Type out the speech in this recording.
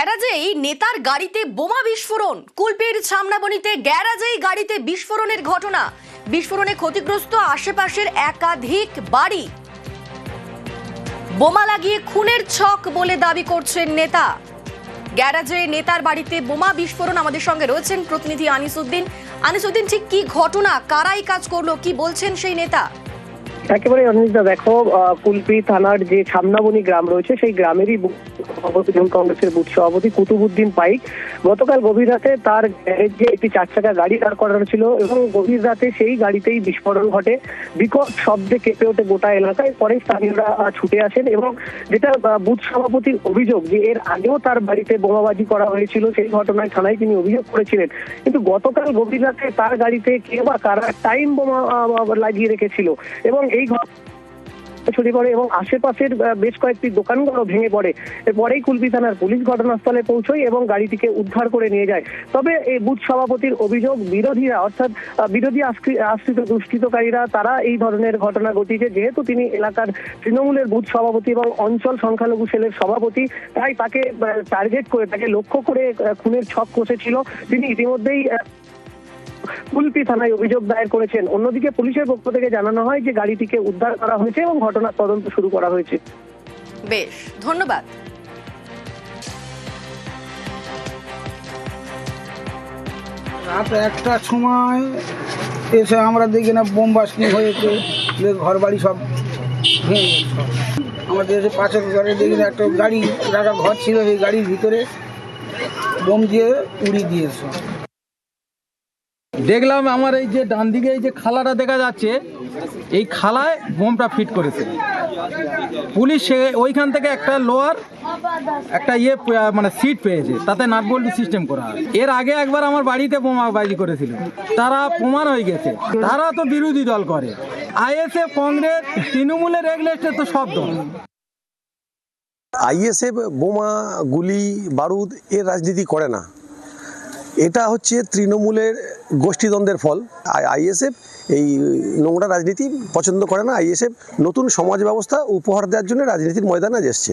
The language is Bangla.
গ্যারাজেই নেতার গাড়িতে বোমা বিস্ফোরণ। কুলপির ছামনাবনীতে গ্যারাজেই গাড়িতে বিস্ফোরণের ঘটনা। বিস্ফোরণে ক্ষতিগ্রস্ত আশেপাশের একাধিক বাড়ি। বোমা লাগিয়ে খুনের ছক বলে দাবি করছেন নেতা। গ্যারাজে নেতার বাড়িতে বোমা বিস্ফোরণ। আমাদের সঙ্গে রয়েছেন প্রতিনিধি আনিসউদ্দিন। আনিসউদ্দিন, ঠিক কি ঘটনা, কারাই কাজ করলো, কি বলছেন সেই নেতা? একেবারে অনিন্দা, দেখো, কুলপি থানার যে ছামনাবনী গ্রাম রয়েছে সেই গ্রামেরই কংগ্রেসের বুথ সভাপতি কুতুবুদ্দিন পাইক গতকাল গভীর রাতে তার গ্যারেজে একটি 4 চাকা গাড়ি দাঁড় করানো ছিল এবং গভীর রাতে সেই গাড়িতেই বিস্ফোরণ ঘটে। বিকট শব্দে কেঁপে ওঠে গোটা এলাকায়। পরে স্থানীয়রা ছুটে আসেন এবং যেটা বুথ সভাপতির অভিযোগ যে এর আগেও তার বাড়িতে বোমাবাজি করা হয়েছিল, সেই ঘটনায় থানায় তিনি অভিযোগ করেছিলেন। কিন্তু গতকাল গভীর রাতে তার গাড়িতে কে বা কারা টাইম বোমা লাগিয়ে রেখেছিল এবং এই ছড়িয়ে পড়ে এবং আশেপাশের বেশ কয়েকটি দোকানগুলো ভেঙে পড়ে। এরপরেই কুলপি থানার পুলিশ ঘটনাস্থলে পৌঁছয় এবং গাড়িটিকে উদ্ধার করে নিয়ে যায়। তবে এই বুথ সভাপতির অভিযোগ, বিরোধীরা অর্থাৎ বিরোধী আশ্রিত দুষ্কৃতকারীরা তারা এই ধরনের ঘটনা ঘটিয়েছে। যেহেতু তিনি এলাকার তৃণমূলের বুথ সভাপতি এবং অঞ্চল সংখ্যালঘু সেলের সভাপতি, তাই তাকে টার্গেট করে, তাকে লক্ষ্য করে খুনের ছক কষেছিল। তিনি ইতিমধ্যেই কুলপি থানায় অভিযোগ দায়ের করেছেন। অন্যদিকে পুলিশের পক্ষ থেকে জানানো হয় যে গাড়িটিকে উদ্ধার করা হয়েছে এবং ঘটনার তদন্ত শুরু করা হয়েছে। বেশ, ধন্যবাদ। রাত 1টার সময় এসে আমরা দেখি না বোম বাস্টিং হয়েছে, ঘর বাড়ি সব ভেঙে গেছে। আমাদের এসে পাশের ঘরে দেখি না একটা গাড়ি রাখা ঘর ছিল, সেই গাড়ির ভিতরে বোম দিয়ে উড়িয়ে দিয়েছে। দেখলাম আমার এই যে ডান দিকে এই যে খালাটা দেখা যাচ্ছে, এই খালায় বোমটা ফিট করেছে পুলিশ। ওইখান থেকে একটা লোয়ার একটা মানে সিট পেয়েছে, তাতে নাটবল্টু সিস্টেম করা হয়। এর আগে একবার আমার বাড়িতে বোমাবাজি করেছিল, তারা প্রমাণ হয়ে গেছে। তারা তো বিরোধী দল করে, আইএসএফ, কংগ্রেস, তৃণমূলের এগলেস্টে তো সব দল। আইএসএফ বোমা, গুলি, বারুদ এর রাজনীতি করে না। এটা হচ্ছে তৃণমূলের গোষ্ঠীদ্বন্দ্বের ফল। আইএসএফ এই নোংরা রাজনীতি পছন্দ করে না। আইএসএফ নতুন সমাজ ব্যবস্থা উপহার দেওয়ার জন্য রাজনীতির ময়দানে এসছে।